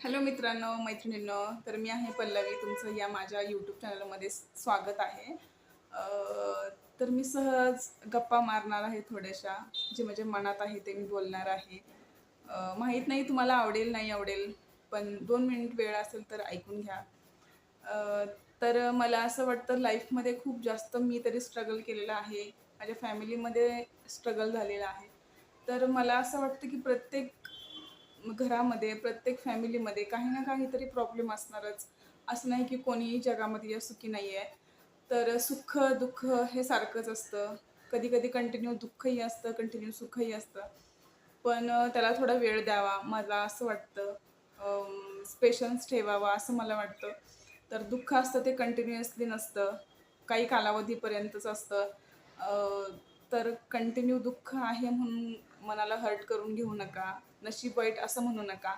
Hello मित्रांनो, मैत्रिणींनो. तर मी आहे पल्लवी. तुमचं या माझ्या यूट्यूब चॅनलमध्ये स्वागत आहे. तर मी सहज गप्पा मारणार आहे थोड्याशा. जे माझ्या मनात आहे ते मी बोलणार आहे. माहीत नाही तुम्हाला आवडेल नाही आवडेल, पण 2 मिनिट वेळ असेल तर ऐकून घ्या. अ, तर मला असं वाटतं लाईफमध्ये खूप जास्त मी तरी स्ट्रगल केलेलं आहे. माझ्या फॅमिलीमध्ये स्ट्रगल झालेलं आहे. तर मला असं वाटतं की प्रत्येक घरामध्ये, प्रत्येक फॅमिलीमध्ये काही ना काहीतरी प्रॉब्लेम असणारच. असं नाही की कोणीही जगामध्ये या सुखी नाही आहे. तर सुख-दुःख हे सारखंच असतं. कधी-कधी कंटिन्यू दुःखही असतं, कंटिन्यू सुखही असतं. पण त्याला थोडा वेळ द्यावा, मला असं वाटतं. पेशन्स ठेवावा असं मला वाटतं. तर दुःख असतं ते कंटिन्युअसली नसतं. काही कालावधीपर्यंतच असतं. अ, तर कंटिन्यू दुःख आहे म्हणून मनाला हर्ट करून घेऊ नका. नशीब वाईट असं म्हणू नका.